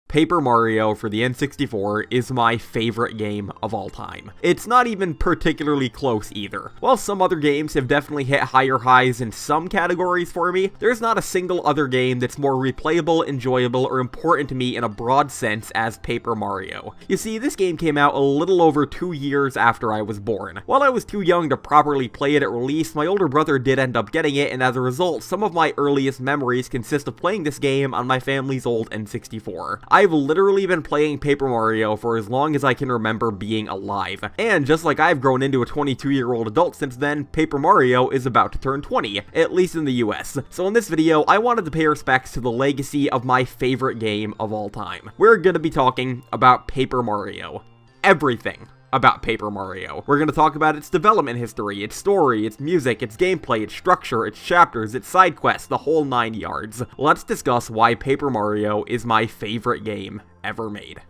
Paper Mario for the N64 is my favorite game of all time. It's not even particularly close either. While some other games have definitely hit higher highs in some categories for me, there's not a single other game that's more replayable, enjoyable, or important to me in a broad sense as Paper Mario. You see, this game came out a little over 2 years after I was born. While I was too young to properly play it at release, my older brother did end up getting it, and as a result, some of my earliest memories consist of playing this game on my family's old N64. I've literally been playing Paper Mario for as long as I can remember being alive. And just like I've grown into a 22-year-old adult since then, Paper Mario is about to turn 20, at least in the US. So in this video, I wanted to pay respects to the legacy of my favorite game of all time. We're gonna be talking about Paper Mario. Everything about Paper Mario. We're going to talk about its development history, its story, its music, its gameplay, its structure, its chapters, its side quests, the whole 9 yards. Let's discuss why Paper Mario is my favorite game ever made.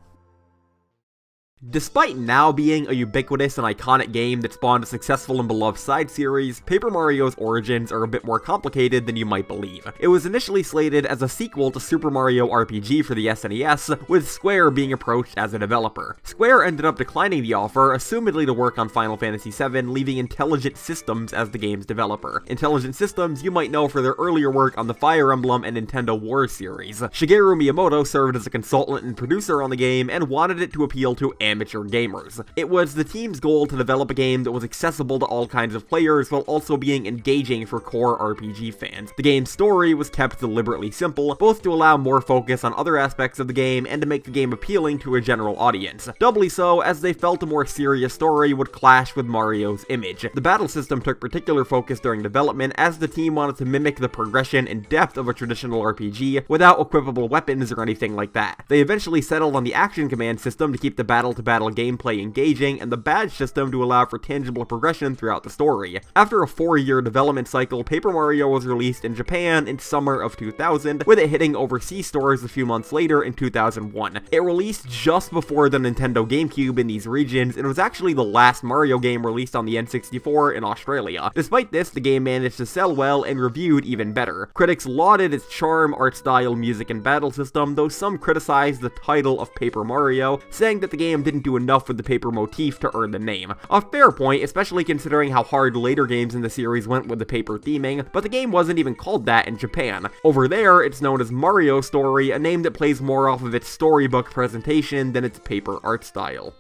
Despite now being a ubiquitous and iconic game that spawned a successful and beloved side series, Paper Mario's origins are a bit more complicated than you might believe. It was initially slated as a sequel to Super Mario RPG for the SNES, with Square being approached as a developer. Square ended up declining the offer, assumedly to work on Final Fantasy VII, leaving Intelligent Systems as the game's developer. Intelligent Systems you might know for their earlier work on the Fire Emblem and Nintendo Wars series. Shigeru Miyamoto served as a consultant and producer on the game and wanted it to appeal to amateur gamers. It was the team's goal to develop a game that was accessible to all kinds of players while also being engaging for core RPG fans. The game's story was kept deliberately simple, both to allow more focus on other aspects of the game and to make the game appealing to a general audience. Doubly so, as they felt a more serious story would clash with Mario's image. The battle system took particular focus during development, as the team wanted to mimic the progression and depth of a traditional RPG without equipable weapons or anything like that. They eventually settled on the action command system to keep the battle-to-battle gameplay engaging, and the badge system to allow for tangible progression throughout the story. After a 4-year development cycle, Paper Mario was released in Japan in summer of 2000, with it hitting overseas stores a few months later in 2001. It released just before the Nintendo GameCube in these regions, and was actually the last Mario game released on the N64 in Australia. Despite this, the game managed to sell well and reviewed even better. Critics lauded its charm, art style, music, and battle system, though some criticized the title of Paper Mario, saying that the game didn't do enough with the paper motif to earn the name. A fair point, especially considering how hard later games in the series went with the paper theming, but the game wasn't even called that in Japan. Over there, it's known as Mario Story, a name that plays more off of its storybook presentation than its paper art style.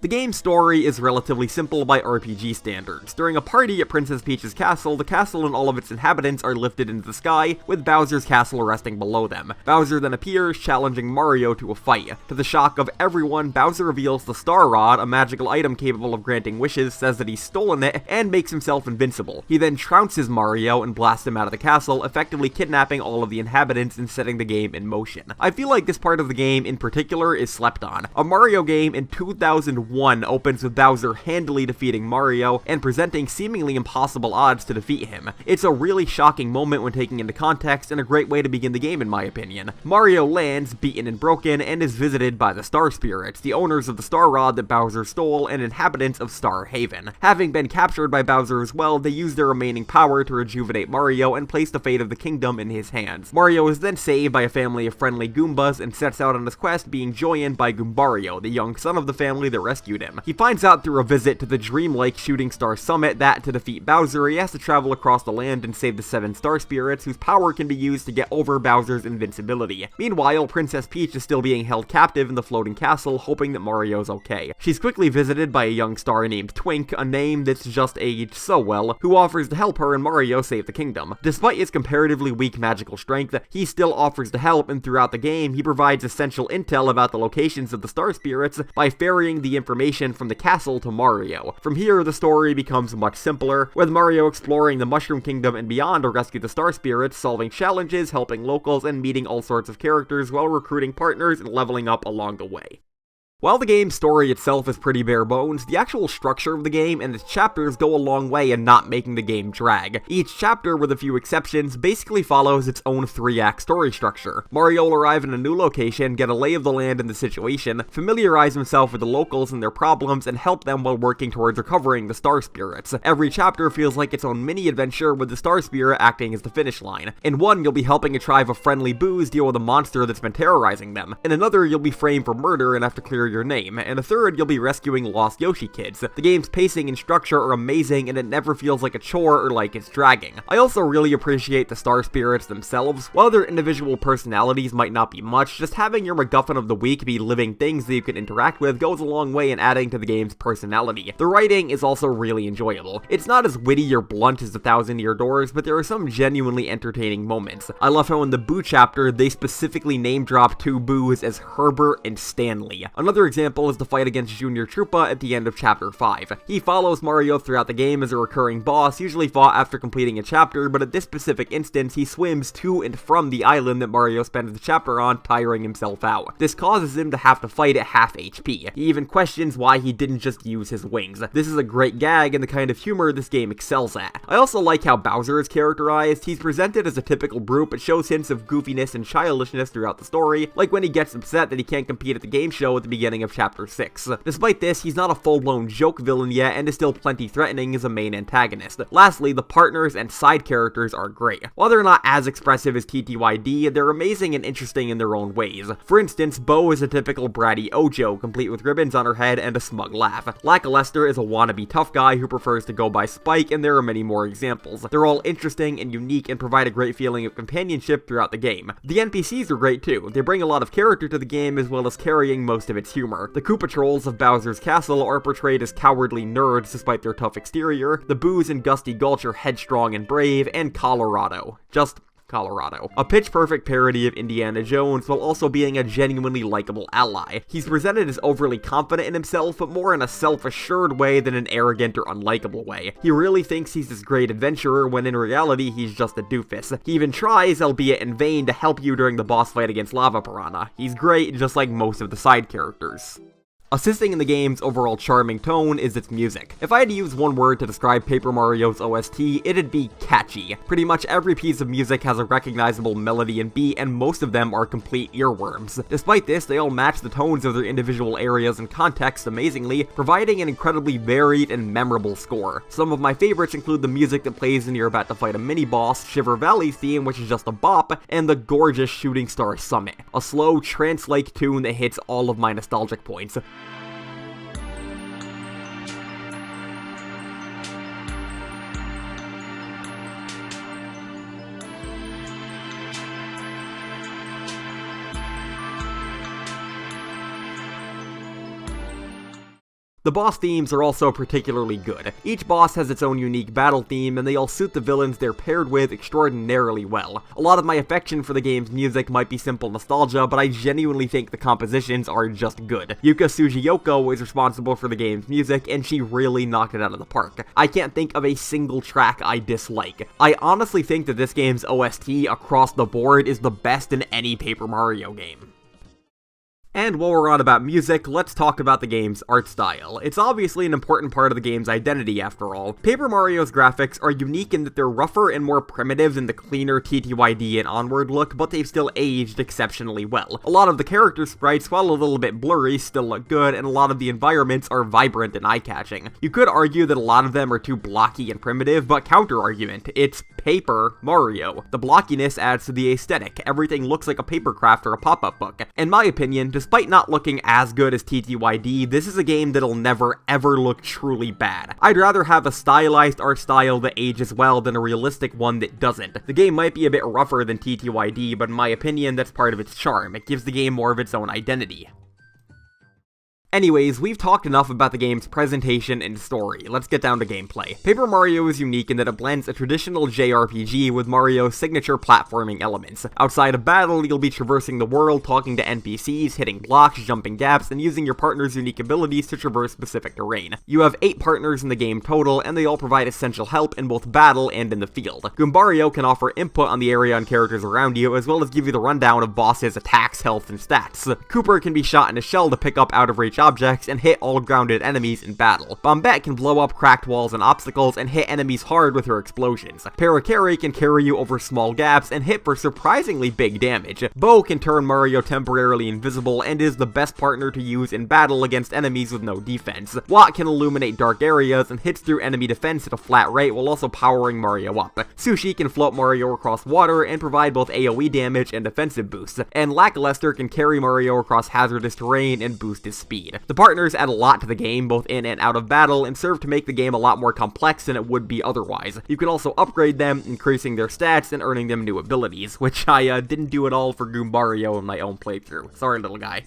The game's story is relatively simple by RPG standards. During a party at Princess Peach's castle, the castle and all of its inhabitants are lifted into the sky, with Bowser's castle resting below them. Bowser then appears, challenging Mario to a fight. To the shock of everyone, Bowser reveals the Star Rod, a magical item capable of granting wishes, says that he's stolen it, and makes himself invincible. He then trounces Mario and blasts him out of the castle, effectively kidnapping all of the inhabitants and setting the game in motion. I feel like this part of the game in particular is slept on. A Mario game in 2001 opens with Bowser handily defeating Mario and presenting seemingly impossible odds to defeat him. It's a really shocking moment when taken into context and a great way to begin the game in my opinion. Mario lands, beaten and broken, and is visited by the Star Spirits, the owners of the Star Rod that Bowser stole and inhabitants of Star Haven. Having been captured by Bowser as well, they use their remaining power to rejuvenate Mario and place the fate of the kingdom in his hands. Mario is then saved by a family of friendly Goombas and sets out on his quest, being joined by Goombario, the young son of the family that rescued him. He finds out through a visit to the Dream Lake Shooting Star Summit that, to defeat Bowser, he has to travel across the land and save the 7 Star Spirits, whose power can be used to get over Bowser's invincibility. Meanwhile, Princess Peach is still being held captive in the floating castle, hoping that Mario's okay. She's quickly visited by a young star named Twink, a name that's just aged so well, who offers to help her and Mario save the kingdom. Despite his comparatively weak magical strength, he still offers to help, and throughout the game, he provides essential intel about the locations of the Star Spirits by ferrying the information from the castle to Mario. From here, the story becomes much simpler, with Mario exploring the Mushroom Kingdom and beyond to rescue the Star Spirits, solving challenges, helping locals, and meeting all sorts of characters while recruiting partners and leveling up along the way. While the game's story itself is pretty bare bones, the actual structure of the game and its chapters go a long way in not making the game drag. Each chapter, with a few exceptions, basically follows its own 3-act story structure. Mario will arrive in a new location, get a lay of the land and the situation, familiarize himself with the locals and their problems, and help them while working towards recovering the Star Spirits. Every chapter feels like its own mini-adventure, with the Star Spirit acting as the finish line. In one, you'll be helping a tribe of friendly boos deal with a monster that's been terrorizing them. In another, you'll be framed for murder and have to clear your name, and a third, you'll be rescuing lost Yoshi kids. The game's pacing and structure are amazing, and it never feels like a chore or like it's dragging. I also really appreciate the Star Spirits themselves. While their individual personalities might not be much, just having your MacGuffin of the week be living things that you can interact with goes a long way in adding to the game's personality. The writing is also really enjoyable. It's not as witty or blunt as the Thousand Year Doors, but there are some genuinely entertaining moments. I love how in the Boo chapter, they specifically name drop 2 boos as Herbert and Stanley. Another example is the fight against Junior Troopa at the end of Chapter 5. He follows Mario throughout the game as a recurring boss, usually fought after completing a chapter, but at this specific instance, he swims to and from the island that Mario spends the chapter on, tiring himself out. This causes him to have to fight at half HP. He even questions why he didn't just use his wings. This is a great gag and the kind of humor this game excels at. I also like how Bowser is characterized. He's presented as a typical brute, but shows hints of goofiness and childishness throughout the story, like when he gets upset that he can't compete at the game show at the beginning of Chapter 6. Despite this, he's not a full-blown joke villain yet, and is still plenty threatening as a main antagonist. Lastly, the partners and side characters are great. While they're not as expressive as TTYD, they're amazing and interesting in their own ways. For instance, Bo is a typical bratty Ojo, complete with ribbons on her head and a smug laugh. Lackluster is a wannabe tough guy who prefers to go by Spike, and there are many more examples. They're all interesting and unique and provide a great feeling of companionship throughout the game. The NPCs are great too. They bring a lot of character to the game as well as carrying most of its humor. The Koopa Trolls of Bowser's Castle are portrayed as cowardly nerds despite their tough exterior. The Boos in Gusty Gulch are headstrong and brave, and Colorado. Just Colorado. A pitch-perfect parody of Indiana Jones while also being a genuinely likable ally. He's presented as overly confident in himself, but more in a self-assured way than an arrogant or unlikable way. He really thinks he's this great adventurer when in reality he's just a doofus. He even tries, albeit in vain, to help you during the boss fight against Lava Piranha. He's great, just like most of the side characters. Assisting in the game's overall charming tone is its music. If I had to use one word to describe Paper Mario's OST, it'd be catchy. Pretty much every piece of music has a recognizable melody and beat, and most of them are complete earworms. Despite this, they all match the tones of their individual areas and context amazingly, providing an incredibly varied and memorable score. Some of my favorites include the music that plays when you're about to fight a mini-boss, Shiver Valley's theme, which is just a bop, and the gorgeous Shooting Star Summit, a slow, trance-like tune that hits all of my nostalgic points. The boss themes are also particularly good. Each boss has its own unique battle theme, and they all suit the villains they're paired with extraordinarily well. A lot of my affection for the game's music might be simple nostalgia, but I genuinely think the compositions are just good. Yuka Tsujiyoko is responsible for the game's music, and she really knocked it out of the park. I can't think of a single track I dislike. I honestly think that this game's OST across the board is the best in any Paper Mario game. And while we're on about music, let's talk about the game's art style. It's obviously an important part of the game's identity, after all. Paper Mario's graphics are unique in that they're rougher and more primitive than the cleaner TTYD and Onward look, but they've still aged exceptionally well. A lot of the character sprites, while a little bit blurry, still look good, and a lot of the environments are vibrant and eye-catching. You could argue that a lot of them are too blocky and primitive, but counter-argument, it's Paper Mario. The blockiness adds to the aesthetic. Everything looks like a paper craft or a pop-up book. In my opinion, despite not looking as good as TTYD, this is a game that'll never ever look truly bad. I'd rather have a stylized art style that ages well than a realistic one that doesn't. The game might be a bit rougher than TTYD, but in my opinion, that's part of its charm. It gives the game more of its own identity. Anyways, we've talked enough about the game's presentation and story. Let's get down to gameplay. Paper Mario is unique in that it blends a traditional JRPG with Mario's signature platforming elements. Outside of battle, you'll be traversing the world, talking to NPCs, hitting blocks, jumping gaps, and using your partner's unique abilities to traverse specific terrain. You have 8 partners in the game total, and they all provide essential help in both battle and in the field. Goombario can offer input on the area and characters around you, as well as give you the rundown of bosses' attacks, health, and stats. Cooper can be shot in a shell to pick up out-of-reach objects and hit all grounded enemies in battle. Bombette can blow up cracked walls and obstacles and hit enemies hard with her explosions. Parakarry can carry you over small gaps and hit for surprisingly big damage. Bo can turn Mario temporarily invisible and is the best partner to use in battle against enemies with no defense. Watt can illuminate dark areas and hits through enemy defense at a flat rate while also powering Mario up. Sushi can float Mario across water and provide both AoE damage and defensive boosts. And Lackluster can carry Mario across hazardous terrain and boost his speed. The partners add a lot to the game, both in and out of battle, and serve to make the game a lot more complex than it would be otherwise. You can also upgrade them, increasing their stats and earning them new abilities, which I didn't do at all for Goombario in my own playthrough. Sorry, little guy.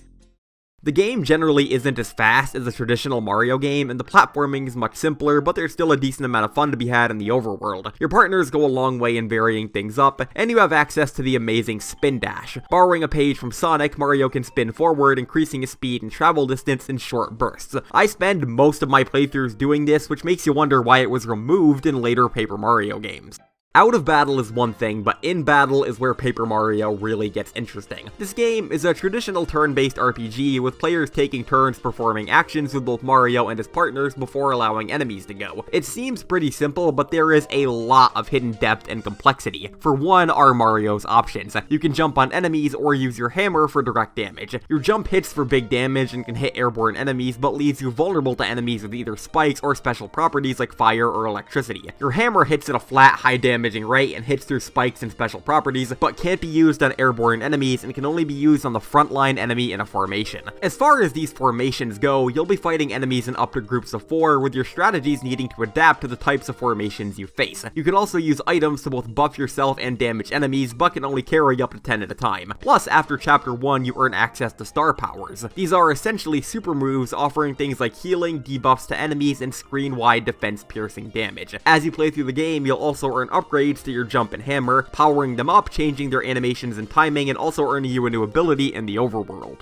The game generally isn't as fast as a traditional Mario game, and the platforming is much simpler, but there's still a decent amount of fun to be had in the overworld. Your partners go a long way in varying things up, and you have access to the amazing Spin Dash. Borrowing a page from Sonic, Mario can spin forward, increasing his speed and travel distance in short bursts. I spend most of my playthroughs doing this, which makes you wonder why it was removed in later Paper Mario games. Out of battle is one thing, but in battle is where Paper Mario really gets interesting. This game is a traditional turn-based RPG with players taking turns performing actions with both Mario and his partners before allowing enemies to go. It seems pretty simple, but there is a lot of hidden depth and complexity. For one are Mario's options. You can jump on enemies or use your hammer for direct damage. Your jump hits for big damage and can hit airborne enemies, but leaves you vulnerable to enemies with either spikes or special properties like fire or electricity. Your hammer hits at a flat, high damage rate and hits through spikes and special properties, but can't be used on airborne enemies and can only be used on the frontline enemy in a formation. As far as these formations go, you'll be fighting enemies in up to groups of 4, with your strategies needing to adapt to the types of formations you face. You can also use items to both buff yourself and damage enemies, but can only carry up to 10 at a time. Plus, after Chapter 1, you earn access to star powers. These are essentially super moves offering things like healing, debuffs to enemies, and screen-wide defense-piercing damage. As you play through the game, you'll also earn upgrades to your jump and hammer, powering them up, changing their animations and timing, and also earning you a new ability in the overworld.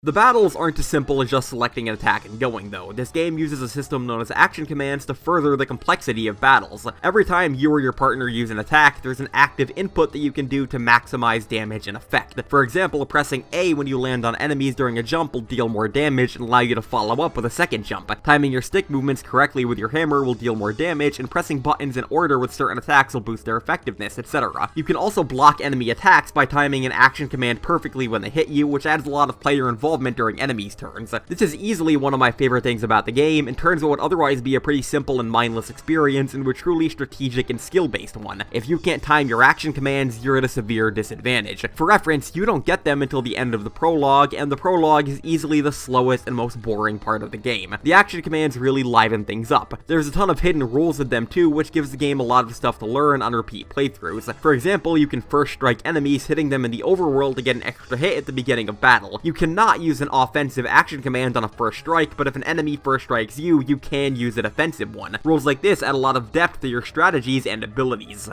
The battles aren't as simple as just selecting an attack and going, though. This game uses a system known as action commands to further the complexity of battles. Every time you or your partner use an attack, there's an active input that you can do to maximize damage and effect. For example, pressing A when you land on enemies during a jump will deal more damage and allow you to follow up with a second jump. Timing your stick movements correctly with your hammer will deal more damage, and pressing buttons in order with certain attacks will boost their effectiveness, etc. You can also block enemy attacks by timing an action command perfectly when they hit you, which adds a lot of player involvement during enemies' turns. This is easily one of my favorite things about the game, and turns what would otherwise be a pretty simple and mindless experience into a truly strategic and skill-based one. If you can't time your action commands, you're at a severe disadvantage. For reference, you don't get them until the end of the prologue, and the prologue is easily the slowest and most boring part of the game. The action commands really liven things up. There's a ton of hidden rules with them too, which gives the game a lot of stuff to learn on repeat playthroughs. For example, you can first strike enemies, hitting them in the overworld to get an extra hit at the beginning of battle. You cannot use an offensive action command on a first strike, but if an enemy first strikes you, you can use a defensive one. Rules like this add a lot of depth to your strategies and abilities.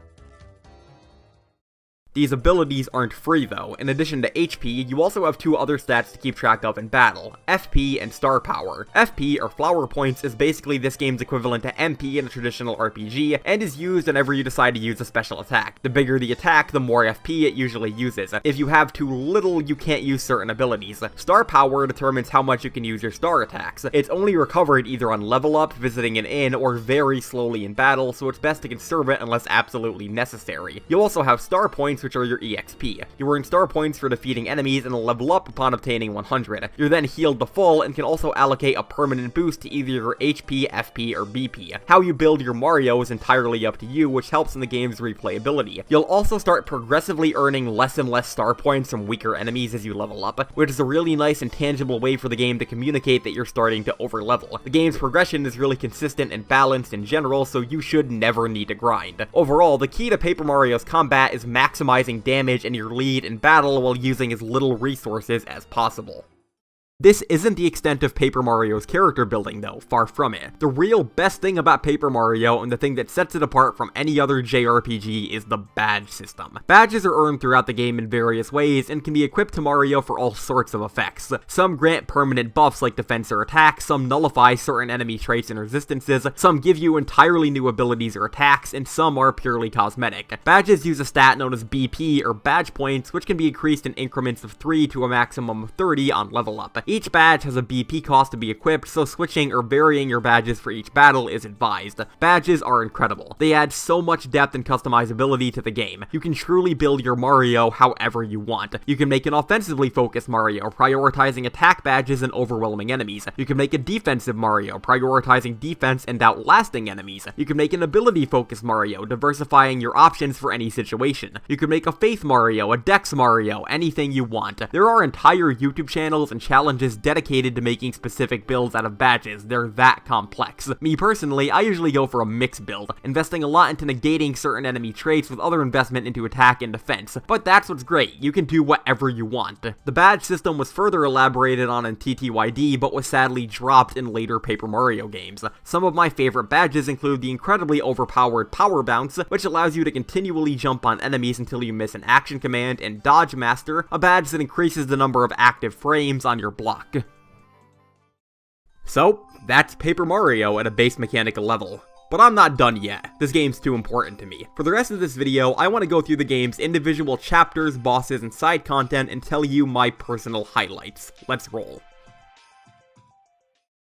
These abilities aren't free though. In addition to HP, you also have 2 other stats to keep track of in battle, FP and Star Power. FP, or Flower Points, is basically this game's equivalent to MP in a traditional RPG, and is used whenever you decide to use a special attack. The bigger the attack, the more FP it usually uses. If you have too little, you can't use certain abilities. Star Power determines how much you can use your star attacks. It's only recovered either on level up, visiting an inn, or very slowly in battle, so it's best to conserve it unless absolutely necessary. You also have Star Points, which are your EXP. You earn star points for defeating enemies and level up upon obtaining 100. You're then healed to full and can also allocate a permanent boost to either your HP, FP, or BP. How you build your Mario is entirely up to you, which helps in the game's replayability. You'll also start progressively earning less and less star points from weaker enemies as you level up, which is a really nice and tangible way for the game to communicate that you're starting to overlevel. The game's progression is really consistent and balanced in general, so you should never need to grind. Overall, the key to Paper Mario's combat is maximizing damage and your lead in battle while using as little resources as possible. This isn't the extent of Paper Mario's character building though, far from it. The real best thing about Paper Mario, and the thing that sets it apart from any other JRPG, is the badge system. Badges are earned throughout the game in various ways, and can be equipped to Mario for all sorts of effects. Some grant permanent buffs like defense or attack, some nullify certain enemy traits and resistances, some give you entirely new abilities or attacks, and some are purely cosmetic. Badges use a stat known as BP, or badge points, which can be increased in increments of 3 to a maximum of 30 on level up. Each badge has a BP cost to be equipped, so switching or varying your badges for each battle is advised. Badges are incredible. They add so much depth and customizability to the game. You can truly build your Mario however you want. You can make an offensively focused Mario, prioritizing attack badges and overwhelming enemies. You can make a defensive Mario, prioritizing defense and outlasting enemies. You can make an ability-focused Mario, diversifying your options for any situation. You can make a Faith Mario, a Dex Mario, anything you want. There are entire YouTube channels and challenges dedicated to making specific builds out of badges. They're that complex. Me personally, I usually go for a mixed build, investing a lot into negating certain enemy traits with other investment into attack and defense. But that's what's great, you can do whatever you want. The badge system was further elaborated on in TTYD, but was sadly dropped in later Paper Mario games. Some of my favorite badges include the incredibly overpowered Power Bounce, which allows you to continually jump on enemies until you miss an action command, and Dodge Master, a badge that increases the number of active frames on your block. So, that's Paper Mario at a base mechanical level. But I'm not done yet. This game's too important to me. For the rest of this video, I want to go through the game's individual chapters, bosses, and side content and tell you my personal highlights. Let's roll.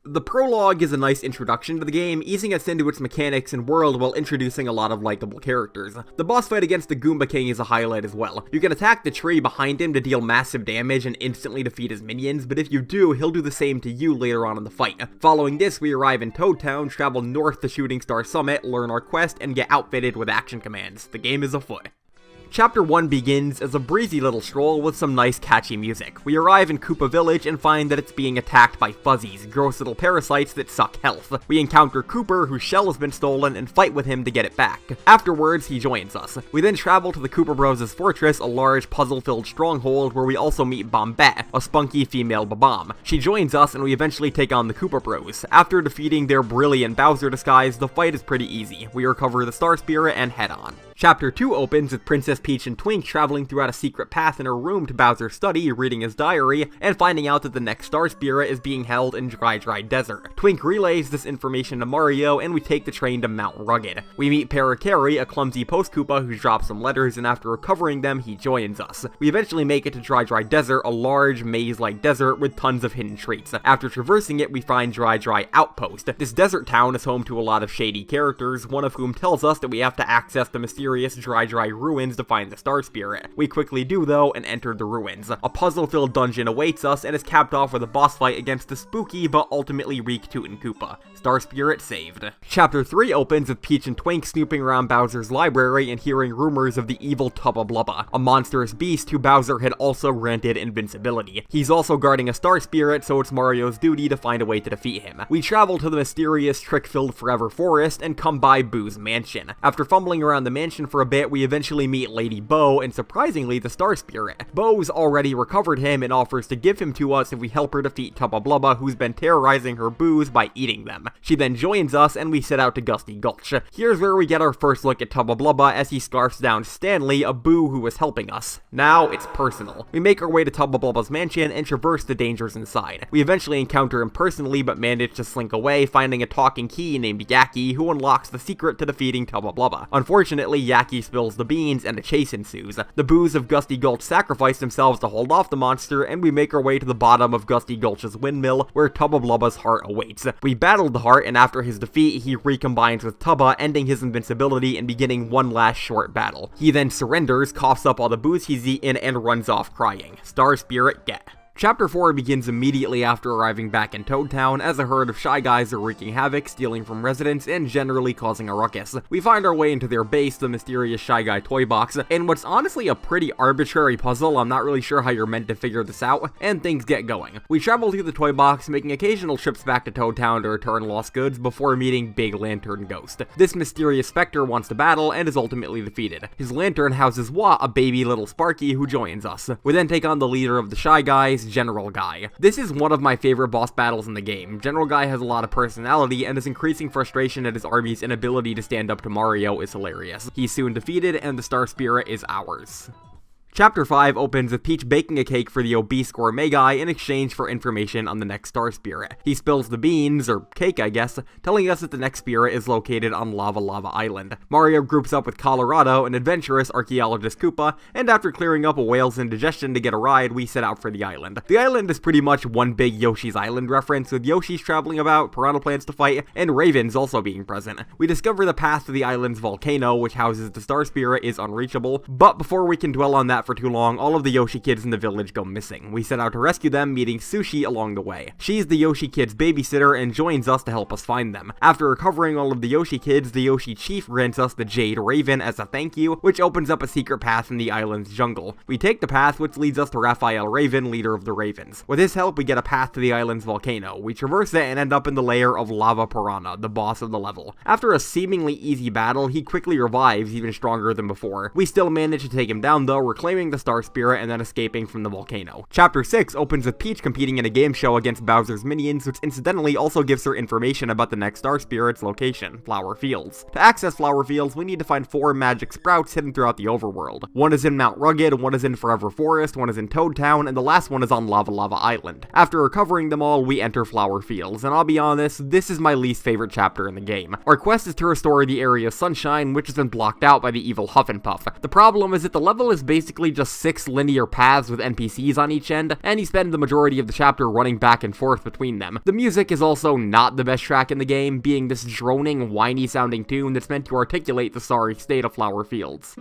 The prologue is a nice introduction to the game, easing us into its mechanics and world while introducing a lot of likable characters. The boss fight against the Goomba King is a highlight as well. You can attack the tree behind him to deal massive damage and instantly defeat his minions, but if you do, he'll do the same to you later on in the fight. Following this, we arrive in Toad Town, travel north to Shooting Star Summit, learn our quest, and get outfitted with action commands. The game is afoot. Chapter 1 begins as a breezy little stroll with some nice catchy music. We arrive in Koopa Village and find that it's being attacked by fuzzies, gross little parasites that suck health. We encounter Cooper, whose shell has been stolen, and fight with him to get it back. Afterwards, he joins us. We then travel to the Koopa Bros' fortress, a large puzzle-filled stronghold where we also meet Bombette, a spunky female Babam. She joins us and we eventually take on the Koopa Bros. After defeating their brilliant Bowser disguise, the fight is pretty easy. We recover the Star Spirit and head on. Chapter 2 opens with Princess Peach and Twink traveling throughout a secret path in her room to Bowser's study, reading his diary, and finding out that the next Star Spirit is being held in Dry Desert. Twink relays this information to Mario, and we take the train to Mount Rugged. We meet Parakarry, a clumsy Post Koopa who drops some letters, and after recovering them, he joins us. We eventually make it to Dry Desert, a large, maze-like desert with tons of hidden treats. After traversing it, we find Dry Outpost. This desert town is home to a lot of shady characters, one of whom tells us that we have to access the mysterious Dry ruins to find the Star Spirit. We quickly do though and enter the ruins. A puzzle-filled dungeon awaits us and is capped off with a boss fight against the spooky but ultimately Tootin' Koopa. Star Spirit saved. Chapter 3 opens with Peach and Twink snooping around Bowser's library and hearing rumors of the evil Tubba Blubba, a monstrous beast who Bowser had also granted invincibility. He's also guarding a Star Spirit, so it's Mario's duty to find a way to defeat him. We travel to the mysterious trick-filled Forever Forest and come by Boo's mansion. After fumbling around the mansion for a bit, we eventually meet Lady Bo and surprisingly the Star Spirit. Bo's already recovered him and offers to give him to us if we help her defeat Tubba Blubba, who's been terrorizing her Boos by eating them. She then joins us and we set out to Gusty Gulch. Here's where we get our first look at Tubba Blubba as he scarfs down Stanley, a Boo who was helping us. Now it's personal. We make our way to Tubba Blubba's mansion and traverse the dangers inside. We eventually encounter him personally but manage to slink away, finding a talking key named Yaki who unlocks the secret to defeating Tubba Blubba. Unfortunately, Yaki spills the beans and a chase ensues. The Boos of Gusty Gulch sacrifice themselves to hold off the monster, and we make our way to the bottom of Gusty Gulch's windmill where Tubba Blubba's heart awaits. We battle the heart, and after his defeat, he recombines with Tubba, ending his invincibility and beginning one last short battle. He then surrenders, coughs up all the booze he's eaten, and runs off crying. Star Spirit get. Chapter 4 begins immediately after arriving back in Toad Town, as a herd of Shy Guys are wreaking havoc, stealing from residents, and generally causing a ruckus. We find our way into their base, the mysterious Shy Guy toy box, and what's honestly a pretty arbitrary puzzle, I'm not really sure how you're meant to figure this out, and things get going. We travel through the toy box, making occasional trips back to Toad Town to return lost goods before meeting Big Lantern Ghost. This mysterious specter wants to battle and is ultimately defeated. His lantern houses Wat, a baby little Sparky who joins us. We then take on the leader of the Shy Guys, General Guy. This is one of my favorite boss battles in the game. General Guy has a lot of personality, and his increasing frustration at his army's inability to stand up to Mario is hilarious. He's soon defeated, and the Star Spirit is ours. Chapter 5 opens with Peach baking a cake for the obese gourmet guy in exchange for information on the next Star Spirit. He spills the beans, or cake I guess, telling us that the next spirit is located on Lava Lava Island. Mario groups up with Colorado, an adventurous archaeologist Koopa, and after clearing up a whale's indigestion to get a ride, we set out for the island. The island is pretty much one big Yoshi's Island reference, with Yoshi's traveling about, piranha plants to fight, and ravens also being present. We discover the path to the island's volcano, which houses the Star Spirit, is unreachable, but before we can dwell on that for too long, all of the Yoshi kids in the village go missing. We set out to rescue them, meeting Sushi along the way. She's the Yoshi kids' babysitter and joins us to help us find them. After recovering all of the Yoshi kids, the Yoshi chief grants us the Jade Raven as a thank you, which opens up a secret path in the island's jungle. We take the path, which leads us to Raphael Raven, leader of the Ravens. With his help, we get a path to the island's volcano. We traverse it and end up in the lair of Lava Piranha, the boss of the level. After a seemingly easy battle, he quickly revives, even stronger than before. We still manage to take him down though, reclaiming the Star Spirit and then escaping from the volcano. Chapter 6 opens with Peach competing in a game show against Bowser's minions, which incidentally also gives her information about the next Star Spirit's location, Flower Fields. To access Flower Fields, we need to find 4 magic sprouts hidden throughout the overworld. One is in Mount Rugged, one is in Forever Forest, one is in Toad Town, and the last one is on Lava Lava Island. After recovering them all, we enter Flower Fields, and I'll be honest, this is my least favorite chapter in the game. Our quest is to restore the area's sunshine, which has been blocked out by the evil Huff and Puff. The problem is that the level is basically just 6 linear paths with NPCs on each end, and you spend the majority of the chapter running back and forth between them. The music is also not the best track in the game, being this droning, whiny sounding tune that's meant to articulate the sorry state of Flower Fields.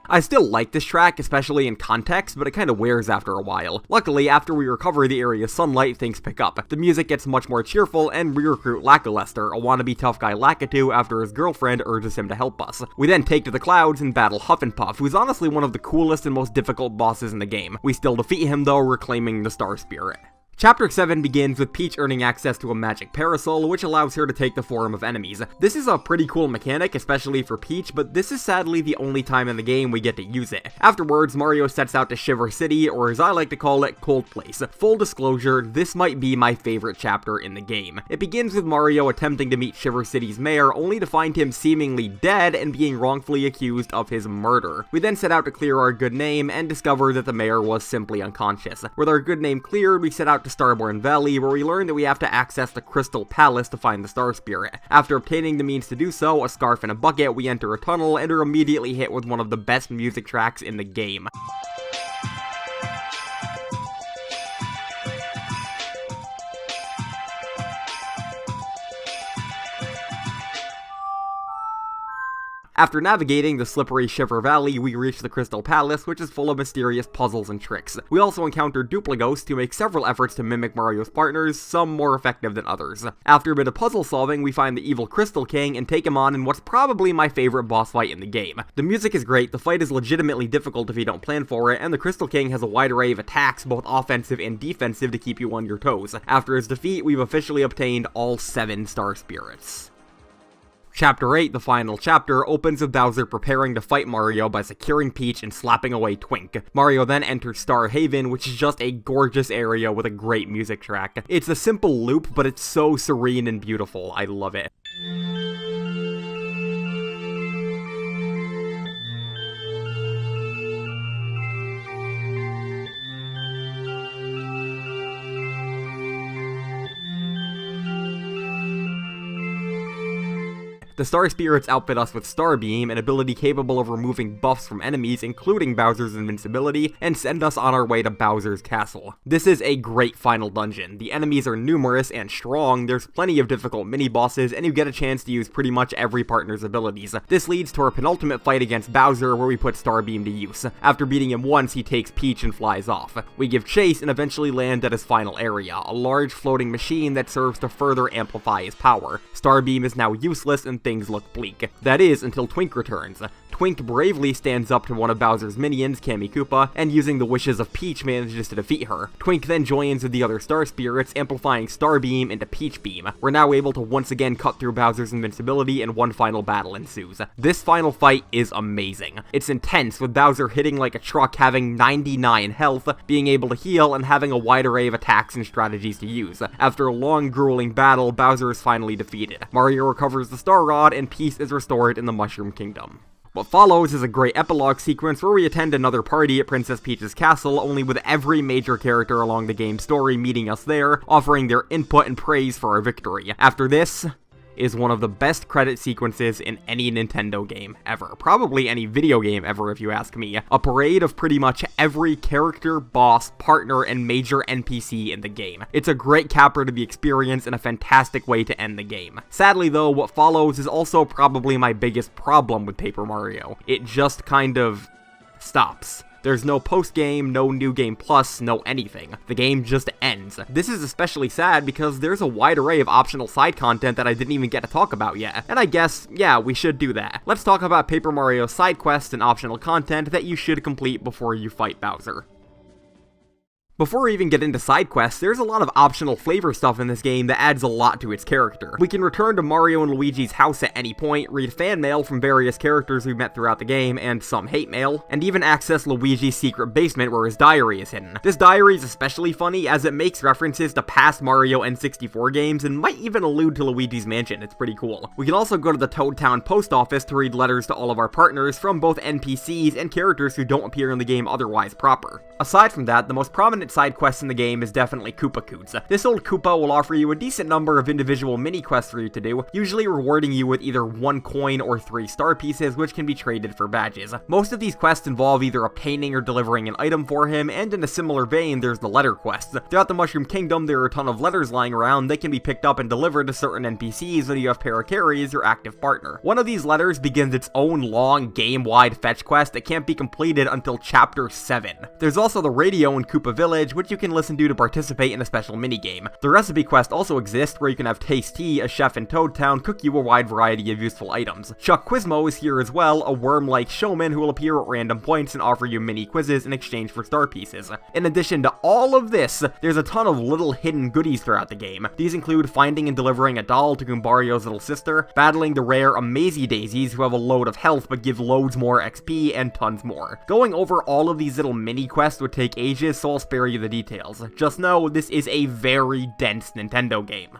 I still like this track, especially in context, but it kinda wears after a while. Luckily, after we recover the area's sunlight, things pick up. The music gets much more cheerful, and we recruit Lackluster, a wannabe tough guy Lakitu, after his girlfriend urges him to help us. We then take to the clouds and battle Huff and Puff, who's honestly one of the coolest and most difficult bosses in the game. We still defeat him though, reclaiming the Star Spirit. Chapter 7 begins with Peach earning access to a magic parasol, which allows her to take the form of enemies. This is a pretty cool mechanic, especially for Peach, but this is sadly the only time in the game we get to use it. Afterwards, Mario sets out to Shiver City, or as I like to call it, Cold Place. Full disclosure, this might be my favorite chapter in the game. It begins with Mario attempting to meet Shiver City's mayor, only to find him seemingly dead and being wrongfully accused of his murder. We then set out to clear our good name, and discover that the mayor was simply unconscious. With our good name cleared, we set out to Starborn Valley, where we learn that we have to access the Crystal Palace to find the Star Spirit. After obtaining the means to do so, a scarf and a bucket, we enter a tunnel and are immediately hit with one of the best music tracks in the game. After navigating the slippery Shiver Valley, we reach the Crystal Palace, which is full of mysterious puzzles and tricks. We also encounter Duplighost, who make several efforts to mimic Mario's partners, some more effective than others. After a bit of puzzle solving, we find the evil Crystal King and take him on in what's probably my favorite boss fight in the game. The music is great, the fight is legitimately difficult if you don't plan for it, and the Crystal King has a wide array of attacks, both offensive and defensive, to keep you on your toes. After his defeat, we've officially obtained all 7 Star Spirits. Chapter 8, the final chapter, opens with Bowser preparing to fight Mario by securing Peach and slapping away Twink. Mario then enters Star Haven, which is just a gorgeous area with a great music track. It's a simple loop, but it's so serene and beautiful. I love it. The Star Spirits outfit us with Starbeam, an ability capable of removing buffs from enemies, including Bowser's invincibility, and send us on our way to Bowser's castle. This is a great final dungeon. The enemies are numerous and strong, there's plenty of difficult mini-bosses, and you get a chance to use pretty much every partner's abilities. This leads to our penultimate fight against Bowser, where we put Starbeam to use. After beating him once, he takes Peach and flies off. We give chase and eventually land at his final area, a large floating machine that serves to further amplify his power. Starbeam is now useless and things look bleak. That is, until Twink returns. Twink bravely stands up to one of Bowser's minions, Kamikoopa, and using the wishes of Peach manages to defeat her. Twink then joins with the other Star Spirits, amplifying Star Beam into Peach Beam. We're now able to once again cut through Bowser's invincibility, and one final battle ensues. This final fight is amazing. It's intense, with Bowser hitting like a truck, having 99 health, being able to heal, and having a wide array of attacks and strategies to use. After a long, grueling battle, Bowser is finally defeated. Mario recovers the Star Rod, and peace is restored in the Mushroom Kingdom. What follows is a great epilogue sequence where we attend another party at Princess Peach's castle, only with every major character along the game's story meeting us there, offering their input and praise for our victory. After this is one of the best credit sequences in any Nintendo game ever. Probably any video game ever, if you ask me. A parade of pretty much every character, boss, partner, and major NPC in the game. It's a great capper to the experience and a fantastic way to end the game. Sadly though, what follows is also probably my biggest problem with Paper Mario. It just kind of stops. There's no post-game, no New Game Plus, no anything. The game just ends. This is especially sad because there's a wide array of optional side content that I didn't even get to talk about yet. And I guess, yeah, we should do that. Let's talk about Paper Mario side quests and optional content that you should complete before you fight Bowser. Before we even get into side quests, there's a lot of optional flavor stuff in this game that adds a lot to its character. We can return to Mario and Luigi's house at any point, read fan mail from various characters we've met throughout the game, and some hate mail, and even access Luigi's secret basement where his diary is hidden. This diary is especially funny as it makes references to past Mario N64 games and might even allude to Luigi's Mansion. It's pretty cool. We can also go to the Toad Town post office to read letters to all of our partners from both NPCs and characters who don't appear in the game otherwise proper. Aside from that, the most prominent side quest in the game is definitely Koopa Coots. This old Koopa will offer you a decent number of individual mini quests for you to do, usually rewarding you with either 1 coin or 3 star pieces, which can be traded for badges. Most of these quests involve either obtaining or delivering an item for him, and in a similar vein, there's the letter quests. Throughout the Mushroom Kingdom, there are a ton of letters lying around that can be picked up and delivered to certain NPCs when you have Parakarry as your active partner. One of these letters begins its own long, game-wide fetch quest that can't be completed until Chapter 7. There's also the radio in Koopa Village, which you can listen to participate in a special minigame. The recipe quest also exists, where you can have Tasty, a chef in Toad Town, cook you a wide variety of useful items. Chuck Quizmo is here as well, a worm-like showman who will appear at random points and offer you mini quizzes in exchange for star pieces. In addition to all of this, there's a ton of little hidden goodies throughout the game. These include finding and delivering a doll to Goombario's little sister, battling the rare Amazy Daisies who have a load of health but give loads more XP, and tons more. Going over all of these little mini quests would take ages, so I'll spare you the details. Just know this is a very dense Nintendo game.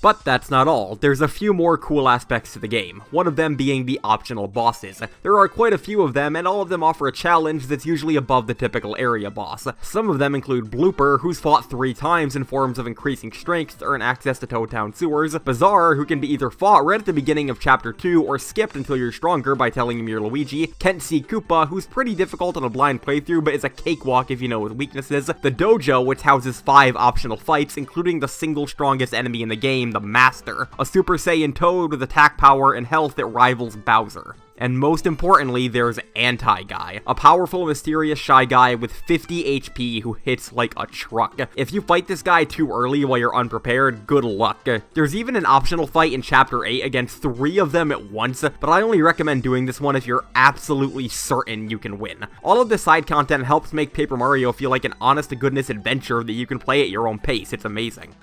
But that's not all. There's a few more cool aspects to the game, one of them being the optional bosses. There are quite a few of them, and all of them offer a challenge that's usually above the typical area boss. Some of them include Blooper, who's fought 3 times in forms of increasing strength to earn access to Toad Town sewers, Bazaar, who can be either fought right at the beginning of Chapter 2 or skipped until you're stronger by telling him you're Luigi, Kent C. Koopa, who's pretty difficult on a blind playthrough but is a cakewalk if you know his weaknesses, the Dojo, which houses 5 optional fights, including the single strongest enemy in the game, the Master, a Super Saiyan Toad with attack power and health that rivals Bowser. And most importantly, there's Anti-Guy, a powerful, mysterious Shy Guy with 50 HP who hits like a truck. If you fight this guy too early while you're unprepared, good luck. There's even an optional fight in Chapter 8 against 3 of them at once, but I only recommend doing this one if you're absolutely certain you can win. All of this side content helps make Paper Mario feel like an honest-to-goodness adventure that you can play at your own pace. It's amazing.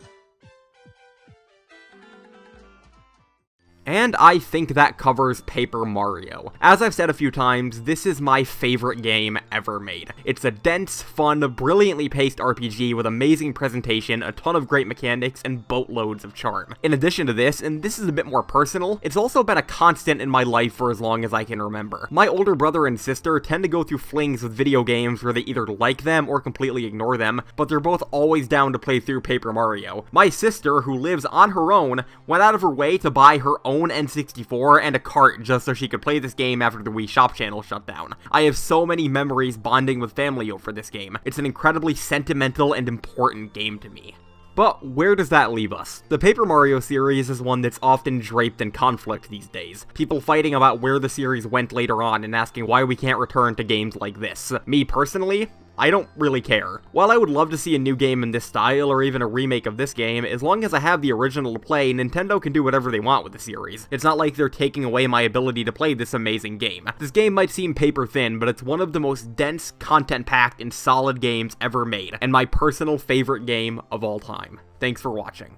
And I think that covers Paper Mario. As I've said a few times, this is my favorite game ever made. It's a dense, fun, brilliantly paced RPG with amazing presentation, a ton of great mechanics, and boatloads of charm. In addition to this, and this is a bit more personal, it's also been a constant in my life for as long as I can remember. My older brother and sister tend to go through flings with video games where they either like them or completely ignore them, but they're both always down to play through Paper Mario. My sister, who lives on her own, went out of her way to buy her own N64 and a cart just so she could play this game after the Wii Shop channel shut down. I have so many memories bonding with family over this game. It's an incredibly sentimental and important game to me. But where does that leave us? The Paper Mario series is one that's often draped in conflict these days. People fighting about where the series went later on and asking why we can't return to games like this. Me personally, I don't really care. While I would love to see a new game in this style, or even a remake of this game, as long as I have the original to play, Nintendo can do whatever they want with the series. It's not like they're taking away my ability to play this amazing game. This game might seem paper thin, but it's one of the most dense, content-packed, and solid games ever made, and my personal favorite game of all time. Thanks for watching.